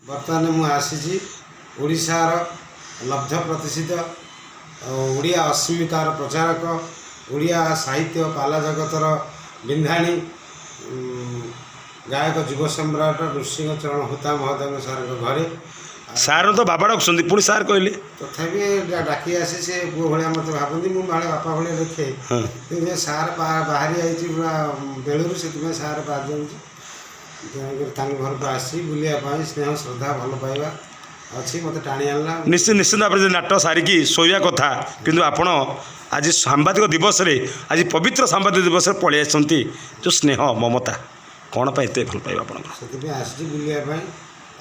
बर्तमान मुझे आसी ओडिशार लब्ध प्रतिष्ठित ओडिया अस्मितार प्रचारक ओडिया साहित्य पाला जगतर बिंधाणी गायक युव सम्राट नृसिंह चरण होता महोदय सार घरे सार तो बाबा डाकुंट पुणी सार कहले तथापि डाकी आसी से पुओ भाया मत भावती मुझे भाई बापा भाई देखे सार बाहरी आई बेलू से सार बाहर घर को आसी बुलायापाई स्नेह श्रद्धा भल पाइबा अच्छी मत टाणी आनला निश्चित निश्चित भाव में नाट सारिकी शोया कथा किंतु आपण आज सांबादिक दिवस रे आज पवित्र सांबादिक दिवस पलि आसती जो स्नेह ममता कौन पाई एत भल पाइबा आपण से आसी बुलायापाई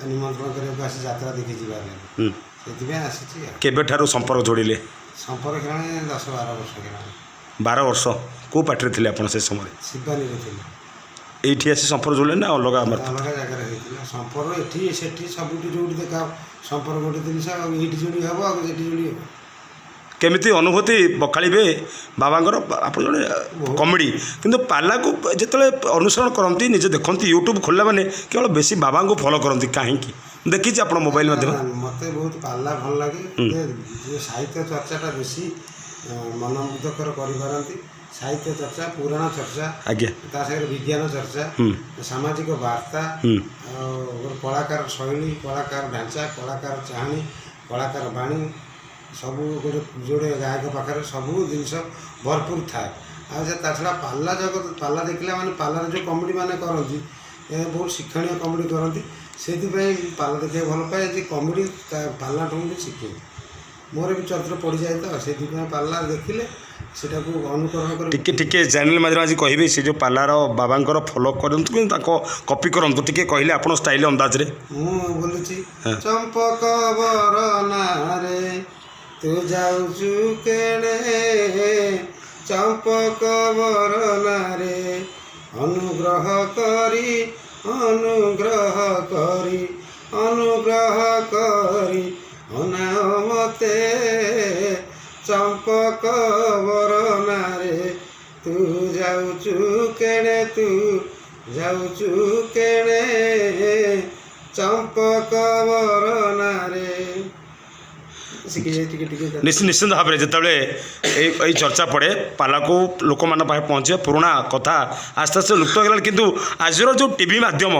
निमंत्रण करने आसी यात्रा देखी जावार से आसी केबेठारू संपर्क जोड़िले संपर्क है 10-12 वर्ष है 12 वर्ष को पार्टी थे आप से समय शिवानी ये आसी संपर्क जोड़े ना अलग अलग जगह संपर्क ये सब जो देखा संपर्क गोटे जिनस ये जोड़ी हम आगे जोड़ी हम केमिति अनुभूति बखाड़े बाबांगर आप जो कमेडी किंतु पाला को जिते अनुसरण करती निजे देखते यूट्यूब खोलला मैंने केवल बेसी बाबा को फॉलो करती कहीं देखी आप मोबाइल माध्यम मत बहुत पाला भल लगे जो साहित्य चर्चाटा बेसी मनमुग्धकर करती साहित्य चर्चा पुराण चर्चा आज्ञा सागर विज्ञान चर्चा सामाजिक वार्ता कलाकार शैली कलाकार ढांचा कलाकार चाहनी कलाकार बाणी सब गोटे जोड़े गायक पाखे सब जिनस भरपूर थाए छड़ा पाला जगत पाला देखला माने पालार जो कमेडी मैंने करती बहुत शिक्षणीय कमेडी करती से पाला देखा भल पाए जे कमेडी पाला ठूँ भी शिखे मोर भी चरित्र पड़ जाए तो से पाला देखिले सेटा अनुकरण कर टिके चैनल माध्यम आज कहे से जो पालार बाबांकर फॉलो करते कॉपी करूँ टी कहले आप स्टाइल अंदाज रे बोलुची चंपक बरनारे तू जाऊचु केणे चंपक बरनारे अनुग्रह करी अनुग्रह करी अनुग्रह करी अनामते चंपक बरनारे तू जाऊचु केणे तू जाऊचु केणे चंपक बरनारे निश्चित भाव में जिते यही चर्चा पड़े पाला को लोक मान पहुँचे पुराणा कथा आस्ते आस्ते लुप्त होगा किंतु आज जो टीवी माध्यम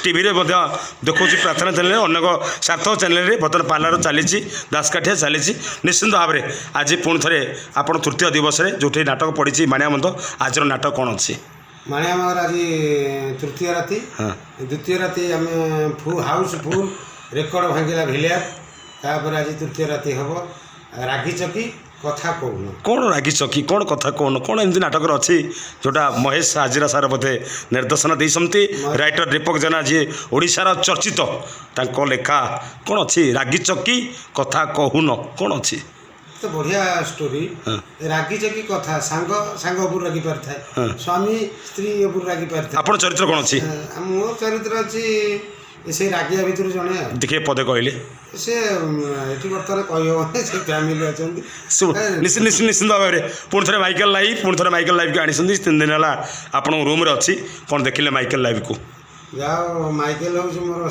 टीवी रे देखा प्रार्थना चैनल अनेक सार्थक चैनल बर्तमान पालार चली दासकाठिया चली निश्चित भाव में आज पुणी थे आप तृतीय दिवस जो नाटक पड़ी माणियाबंध आज नाटक कौन अच्छी माणियाबंध आज तृतीय राति द्वितीय राति आम हाउस फुल रेकर्ड भांगिला भिलिया तापर आज तृतीय राति हम रागी चकी कथा कहून कौन रागी चकी कौन कथा कहून कौन एमती नाटक अच्छी जोटा महेश हाजिरा सार बोधे निर्देशन देती राइटर दीपक जेना जी ओडिशार चर्चित तांको लेखा कौन अच्छी रागी चकी कथा कहून कौन अच्छी तो बढ़िया स्टोरी रागी चकी कथा सांग सांग उपर रागी पार थाए स्वामी स्त्री उपर रागी पार थाए आपण चरित्र कौन अच्छी मो चरित्र अच्छी से रागिया भितर जड़े देखिए पदे कहले से ये बर्तमान कही से फैमिली अच्छा निश्चित निश्चित निश्चित भाव में पुणी थे माइकल लाइव पुणी थे माइकल लाइव को आनी 3 दिन है आप रूम रे अच्छी कौन देखिले माइकल लाइव को जाओ माइकल हूँ मोर